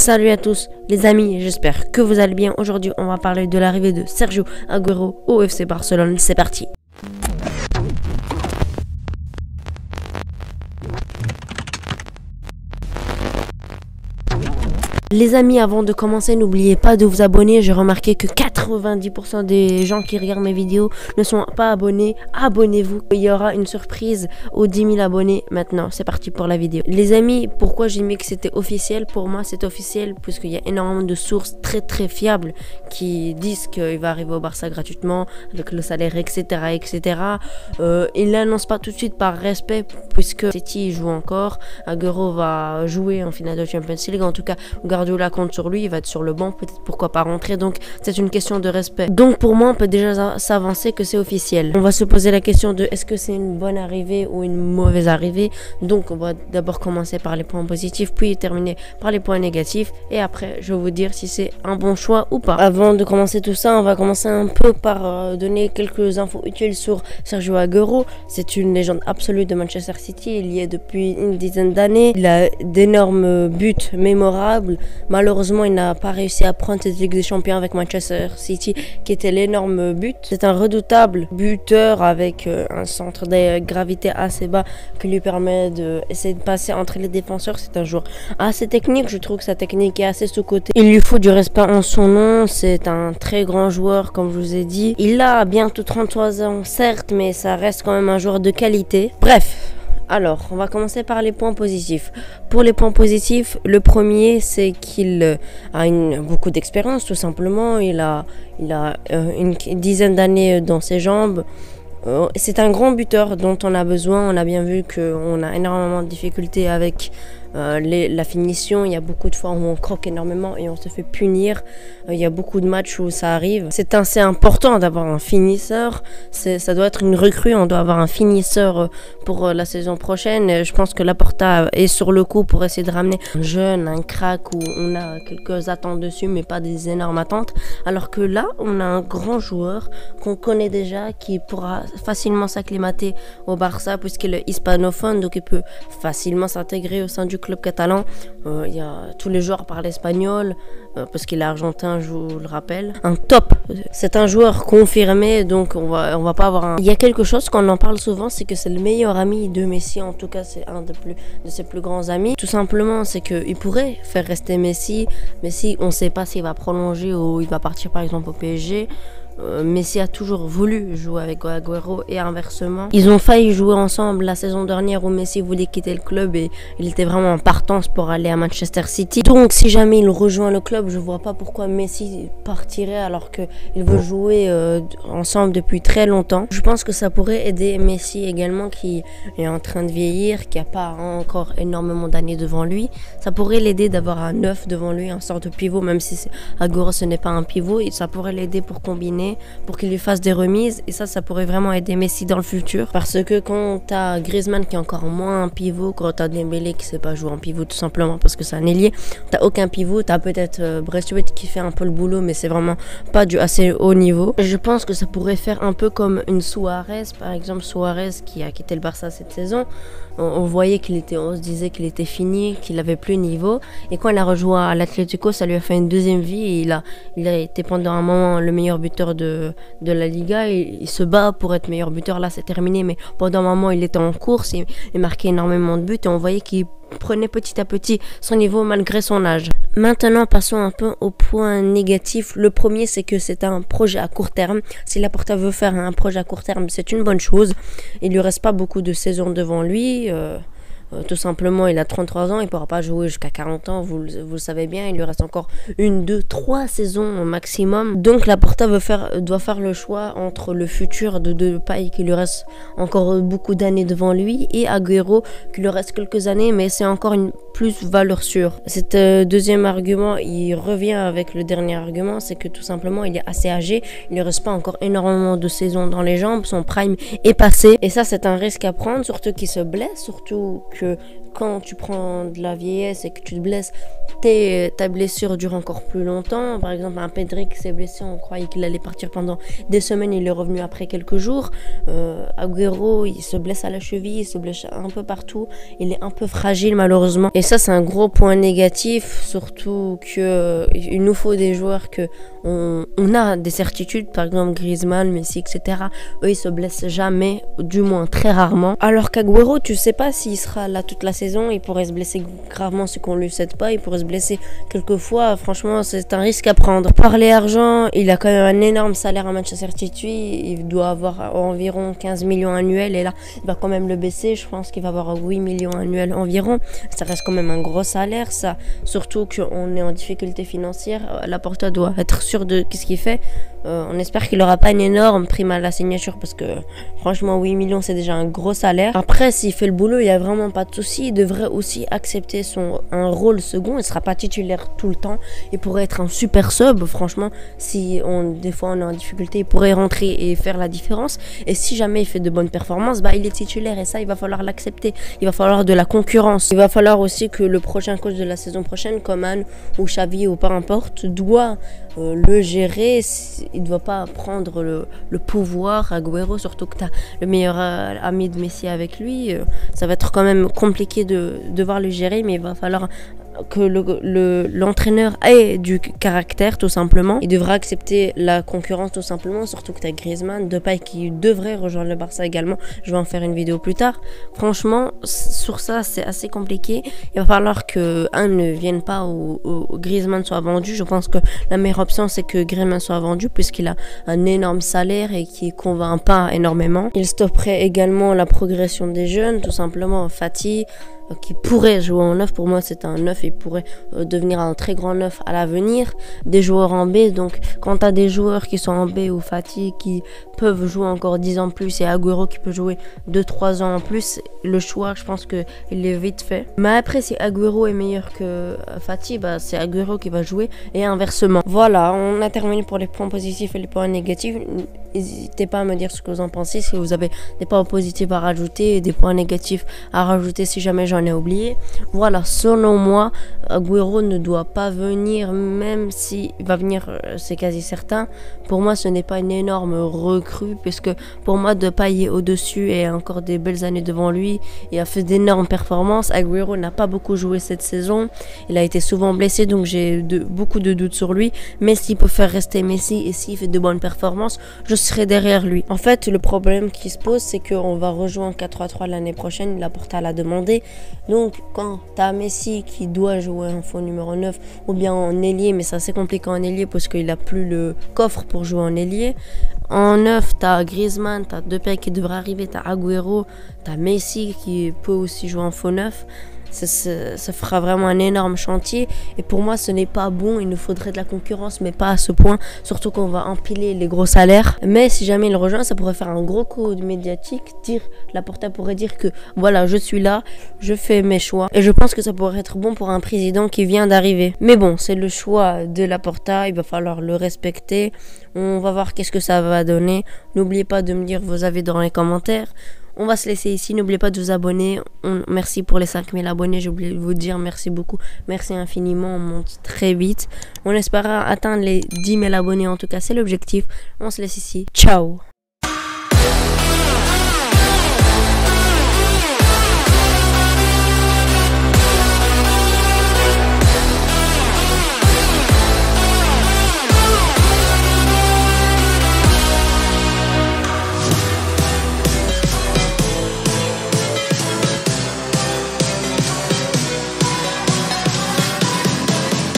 Salut à tous les amis, j'espère que vous allez bien. Aujourd'hui on va parler de l'arrivée de Sergio Agüero au FC Barcelone. C'est parti. Les amis, avant de commencer, n'oubliez pas de vous abonner. J'ai remarqué que 90% des gens qui regardent mes vidéos ne sont pas abonnés. Abonnez-vous. Il y aura une surprise aux 10 000 abonnés maintenant. C'est parti pour la vidéo. Les amis, pourquoi j'ai mis que c'était officiel? Pour moi, c'est officiel puisqu'il y a énormément de sources très fiables qui disent qu'il va arriver au Barça gratuitement avec le salaire, etc. etc. Il l'annonce pas tout de suite par respect puisque City joue encore. Agüero va jouer en finale de Champions League. En tout cas, Guardiola compte sur lui, il va être sur le banc, peut-être pourquoi pas rentrer, donc c'est une question de respect. Donc pour moi on peut déjà s'avancer que c'est officiel. On va se poser la question de est-ce que c'est une bonne arrivée ou une mauvaise arrivée. Donc on va d'abord commencer par les points positifs, puis terminer par les points négatifs, et après je vais vous dire si c'est un bon choix ou pas. Avant de commencer tout ça, on va commencer un peu par donner quelques infos utiles sur Sergio Agüero. C'est une légende absolue de Manchester City, il y est depuis une dizaine d'années, il a d'énormes buts mémorables. Malheureusement, il n'a pas réussi à prendre cette Ligue des Champions avec Manchester City, qui était l'énorme but. C'est un redoutable buteur avec un centre de gravité assez bas qui lui permet d'essayer de passer entre les défenseurs. C'est un joueur assez technique. Je trouve que sa technique est assez sous-cotée. Il lui faut du respect en son nom. C'est un très grand joueur, comme je vous ai dit. Il a bientôt 33 ans, certes, mais ça reste quand même un joueur de qualité. Bref. Alors, on va commencer par les points positifs. Pour les points positifs, le premier, c'est qu'il a beaucoup d'expérience, tout simplement. Il a une dizaine d'années dans ses jambes. C'est un grand buteur dont on a besoin. On a bien vu qu'on a énormément de difficultés avec la finition. Il y a beaucoup de fois où on croque énormément et on se fait punir. Il y a beaucoup de matchs où ça arrive. C'est assez important d'avoir un finisseur. Ça doit être une recrue. On doit avoir un finisseur pour la saison prochaine. Je pense que Laporta est sur le coup pour essayer de ramener un jeune, un crack où on a quelques attentes dessus, mais pas des énormes attentes. Alors que là, on a un grand joueur qu'on connaît déjà qui pourra facilement s'acclimater au Barça puisqu'il est hispanophone, donc il peut facilement s'intégrer au sein du club catalan. Il y a tous les joueurs parlent espagnol parce qu'il est argentin, je vous le rappelle. Un top. C'est un joueur confirmé, donc on va pas avoir un... Il y a quelque chose qu'on en parle souvent, c'est que c'est le meilleur ami de Messi. En tout cas, c'est un de ses plus grands amis. Tout simplement, c'est qu'il pourrait faire rester Messi. Messi, on sait pas s'il va prolonger ou il va partir par exemple au PSG. Messi a toujours voulu jouer avec Agüero et inversement. Ils ont failli jouer ensemble la saison dernière où Messi voulait quitter le club et il était vraiment en partance pour aller à Manchester City. Donc si jamais il rejoint le club, je vois pas pourquoi Messi partirait alors qu'il veut jouer ensemble depuis très longtemps. Je pense que ça pourrait aider Messi également qui est en train de vieillir, qui a pas encore énormément d'années devant lui. Ça pourrait l'aider d'avoir un neuf devant lui, un sort de pivot, même si Agüero ce n'est pas un pivot, et ça pourrait l'aider pour combiner, pour qu'il lui fasse des remises, et ça pourrait vraiment aider Messi dans le futur, parce que quand t'as Griezmann qui est encore moins un pivot, quand t'as Dembélé qui sait pas jouer en pivot tout simplement parce que c'est un ailier, t'as aucun pivot, t'as peut-être Braithwaite qui fait un peu le boulot mais c'est vraiment pas du assez haut niveau. Je pense que ça pourrait faire un peu comme une Suarez, par exemple. Suarez qui a quitté le Barça cette saison, on voyait on se disait qu'il était fini, qu'il avait plus niveau, et quand il a rejoint à l'Atlético, ça lui a fait une deuxième vie, et il a été pendant un moment le meilleur buteur de la Liga. Il se bat pour être meilleur buteur, là c'est terminé, mais pendant un moment il était en course et marquait énormément de buts, et on voyait qu'il prenait petit à petit son niveau malgré son âge. Maintenant, passons un peu aux points négatifs. Le premier, c'est que c'est un projet à court terme. Si Laporta veut faire un projet à court terme, c'est une bonne chose. Il lui reste pas beaucoup de saisons devant lui. Tout simplement, il a 33 ans, il ne pourra pas jouer jusqu'à 40 ans, vous le savez bien, il lui reste encore 1, 2, 3 saisons au maximum. Donc Laporta doit faire le choix entre le futur de Depay qui lui reste encore beaucoup d'années devant lui, et Agüero qui lui reste quelques années, mais c'est encore une plus valeur sûre. Cet deuxième argument, il revient avec le dernier argument, c'est que tout simplement il est assez âgé, il ne reste pas encore énormément de saisons dans les jambes, son prime est passé, et ça c'est un risque à prendre, surtout qu'il se blesse, surtout que quand tu prends de la vieillesse et que tu te blesses, ta blessure dure encore plus longtemps. Par exemple, un Pedri qui s'est blessé, on croyait qu'il allait partir pendant des semaines, il est revenu après quelques jours. Agüero, il se blesse à la cheville, il se blesse un peu partout, il est un peu fragile malheureusement. Et ça, c'est un gros point négatif, surtout que il nous faut des joueurs que on a des certitudes, par exemple Griezmann, Messi, etc. Eux, ils se blessent jamais, du moins très rarement. Alors qu'Agüero, tu sais pas s'il sera là toute la saison, il pourrait se blesser gravement si qu'on lui cède pas, il pourrait se blesser quelquefois. Franchement, c'est un risque à prendre. Parler argent, il a quand même un énorme salaire à Manchester City, il doit avoir environ 15 millions annuels et là, il va quand même le baisser. Je pense qu'il va avoir 8 millions annuels environ. Ça reste quand même un gros salaire, ça. Surtout qu'on est en difficulté financière. Laporta doit être sûr de ce qu'il fait. On espère qu'il n'aura pas une énorme prime à la signature parce que franchement 8 millions c'est déjà un gros salaire. Après s'il fait le boulot il n'y a vraiment pas de souci. Il devrait aussi accepter un rôle second. Il ne sera pas titulaire tout le temps. Il pourrait être un super sub. Franchement si des fois on est en difficulté il pourrait rentrer et faire la différence. Et si jamais il fait de bonnes performances il est titulaire et ça il va falloir l'accepter. Il va falloir de la concurrence. Il va falloir aussi que le prochain coach de la saison prochaine comme Anne ou Xavi ou peu importe doit le gérer. Il ne doit pas prendre le pouvoir à Agüero, surtout que tu as le meilleur ami de Messi avec lui. Ça va être quand même compliqué de devoir le gérer, mais il va falloir que l'entraîneur ait du caractère tout simplement. Il devra accepter la concurrence tout simplement, surtout que tu as Griezmann, Depay qui devrait rejoindre le Barça également. Je vais en faire une vidéo plus tard. Franchement, sur ça, c'est assez compliqué. Il va falloir que ne vienne pas ou Griezmann soit vendu. Je pense que la meilleure option, c'est que Griezmann soit vendu puisqu'il a un énorme salaire et qui convainc pas énormément. Il stopperait également la progression des jeunes, tout simplement. Fati, qui pourrait jouer en neuf, pour moi c'est un neuf, il pourrait devenir un très grand neuf à l'avenir. Des joueurs en B, donc quand tu as des joueurs qui sont en B ou Fati qui peuvent jouer encore 10 ans en plus et Agüero qui peut jouer 2-3 ans en plus, le choix je pense qu'il est vite fait. Mais après si Agüero est meilleur que Fati, c'est Agüero qui va jouer et inversement. Voilà, on a terminé pour les points positifs et les points négatifs. N'hésitez pas à me dire ce que vous en pensez, si vous avez des points positifs à rajouter et des points négatifs à rajouter si jamais j'en ai oublié. Voilà, selon moi, Agüero ne doit pas venir, même s'il va venir, c'est quasi certain. Pour moi, ce n'est pas une énorme recrue, puisque pour moi, Depay est au-dessus et a encore des belles années devant lui et a fait d'énormes performances. Agüero n'a pas beaucoup joué cette saison, il a été souvent blessé, donc j'ai beaucoup de doutes sur lui. Mais s'il peut faire rester Messi et s'il fait de bonnes performances, je serai derrière lui. En fait, le problème qui se pose, c'est qu'on va rejoindre 4-3-3 l'année prochaine. Laporta l'a demandé. Donc, quand tu as Messi qui doit jouer en faux numéro 9 ou bien en ailier, mais c'est assez compliqué en ailier parce qu'il n'a plus le coffre pour jouer en ailier. En 9, tu as Griezmann, tu as Depay qui devrait arriver, tu as Agüero, tu as Messi qui peut aussi jouer en faux 9. Ça fera vraiment un énorme chantier et pour moi ce n'est pas bon. Il nous faudrait de la concurrence mais pas à ce point, surtout qu'on va empiler les gros salaires. Mais si jamais il rejoint, ça pourrait faire un gros coup médiatique. Laporta pourrait dire que voilà, je suis là, je fais mes choix et je pense que ça pourrait être bon pour un président qui vient d'arriver. Mais bon, c'est le choix de Laporta, il va falloir le respecter. On va voir qu'est-ce que ça va donner. N'oubliez pas de me dire vos avis dans les commentaires. On va se laisser ici. N'oubliez pas de vous abonner. Merci pour les 5000 abonnés. J'ai oublié de vous dire merci beaucoup. Merci infiniment. On monte très vite. On espère atteindre les 10 000 abonnés. En tout cas, c'est l'objectif. On se laisse ici. Ciao.